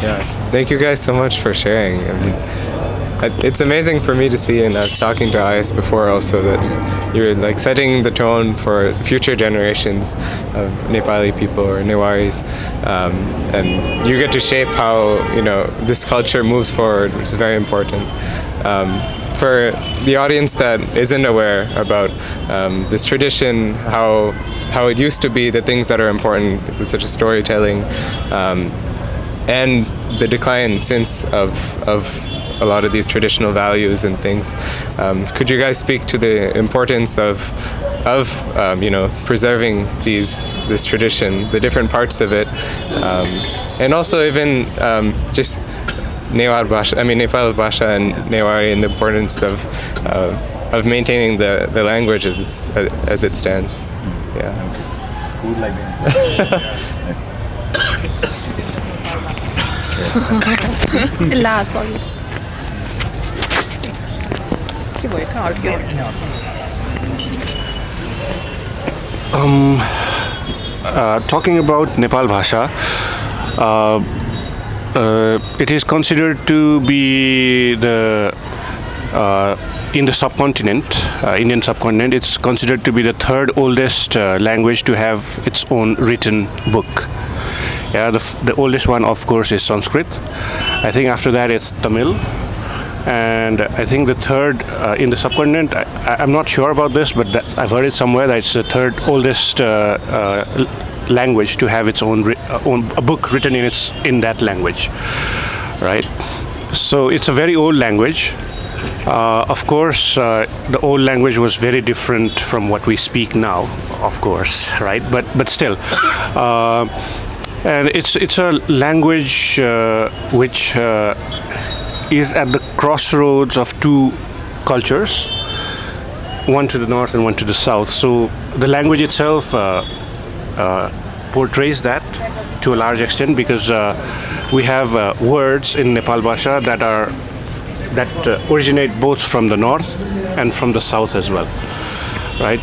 Yeah, thank you guys so much for sharing. I mean, it's amazing for me to see, and I was talking to Ayas before also, that you're like setting the tone for future generations of Nepali people or Newaris, and you get to shape how this culture moves forward, which is very important. For the audience that isn't aware about this tradition, how it used to be, the things that are important, such as storytelling, and the decline since of a lot of these traditional values and things. Could you guys speak to the importance of preserving this tradition, the different parts of it, and also even just Newar Bhasha, Nepal Bhasha and Newari, and the importance of maintaining the language as it stands. Yeah. Who would like to answer? La, sorry. Talking about Nepal Bhasha, it is considered to be in the subcontinent, Indian subcontinent, it's considered to be the third oldest language to have its own written book. Yeah, the oldest one, of course, is Sanskrit. I think after that it's Tamil. And I think the third in the subcontinent, I'm not sure about this, but I've heard it somewhere that it's the third oldest language to have its own a book written in that language, right? So it's a very old language. Of course, the old language was very different from what we speak now, of course, right? But still, and it's a language which is at the crossroads of two cultures, one to the north and one to the south. So the language itself portrays that to a large extent, because we have words in Nepal Bhasha that originate both from the north and from the south as well, right?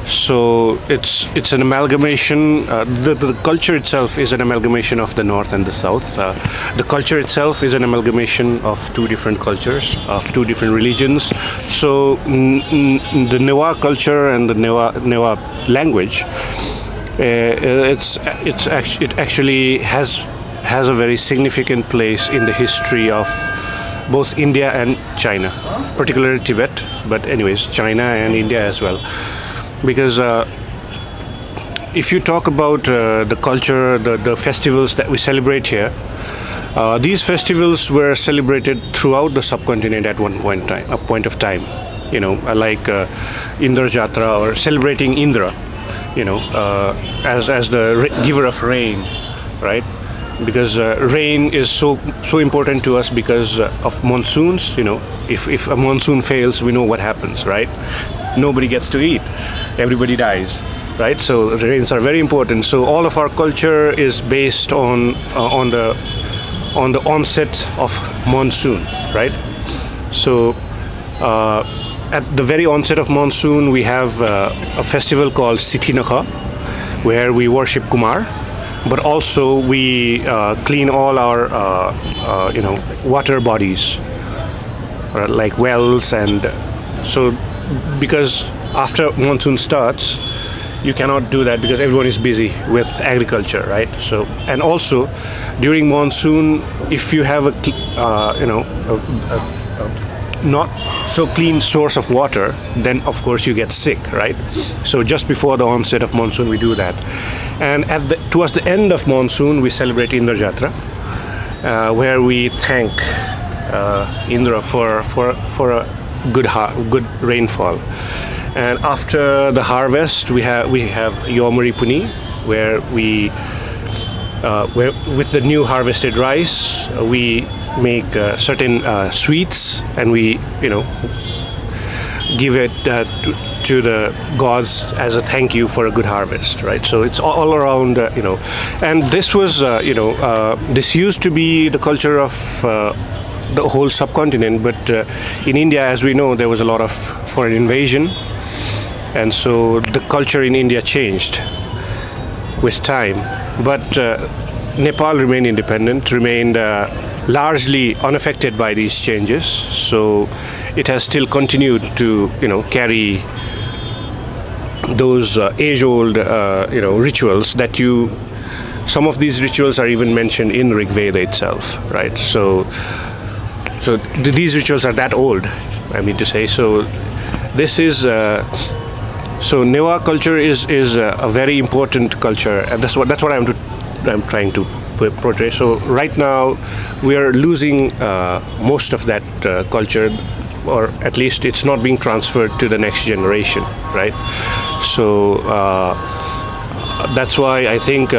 So it's an amalgamation. The culture itself is an amalgamation of the north and the south. The culture itself is an amalgamation of two different cultures, of two different religions. So the Newar culture and the Newar language, it actually has a very significant place in the history of both India and China, particularly Tibet, but anyways, China and India as well. Because if you talk about the culture, the festivals that we celebrate here, these festivals were celebrated throughout the subcontinent at one point of time. Like Indra Jatra, or celebrating Indra, as the giver of rain, right? Because rain is so important to us because of monsoons. If a monsoon fails, we know what happens, right? Nobody gets to eat, everybody dies, right? So rains are very important. So all of our culture is based on the onset of monsoon, right? So at the very onset of monsoon, we have a festival called Sithinakha, where we worship Kumar. But also we clean all our water bodies, like wells, and so because after monsoon starts, you cannot do that because everyone is busy with agriculture, right? So, and also during monsoon, if you have a not so clean source of water, then of course you get sick, right? So just before the onset of monsoon, we do that. And towards the end of monsoon, we celebrate Indra Jatra, where we thank Indra for a good rainfall. And after the harvest, we have Yomari Puni, where with the new harvested rice, we make certain sweets, and we give it to the gods as a thank you for a good harvest, right? So it's all around, and this was, this used to be the culture of the whole subcontinent, but in India, as we know, there was a lot of foreign invasion, and so the culture in India changed with time. But Nepal remained independent, remained largely unaffected by these changes. So it has still continued to, carry those age-old, rituals that you. Some of these rituals are even mentioned in Rig Veda itself, right? So these rituals are that old. I mean to say. So this is. So Newar culture is a very important culture, and that's what I'm trying to portray. So right now we are losing most of that culture, or at least it's not being transferred to the next generation, right? So that's why I think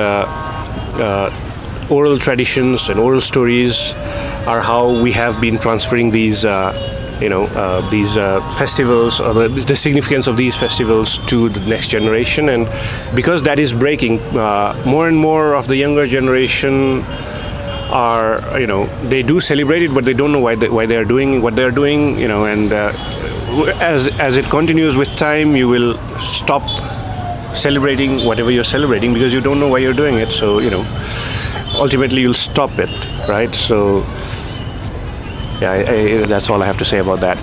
oral traditions and oral stories are how we have been transferring these these festivals, or the significance of these festivals to the next generation. And because that is breaking, more and more of the younger generation are, they do celebrate it, but they don't know why they are doing what they are doing, and as it continues with time, you will stop celebrating whatever you're celebrating because you don't know why you're doing it. So, ultimately you'll stop it, right? So yeah, that's all I have to say about that.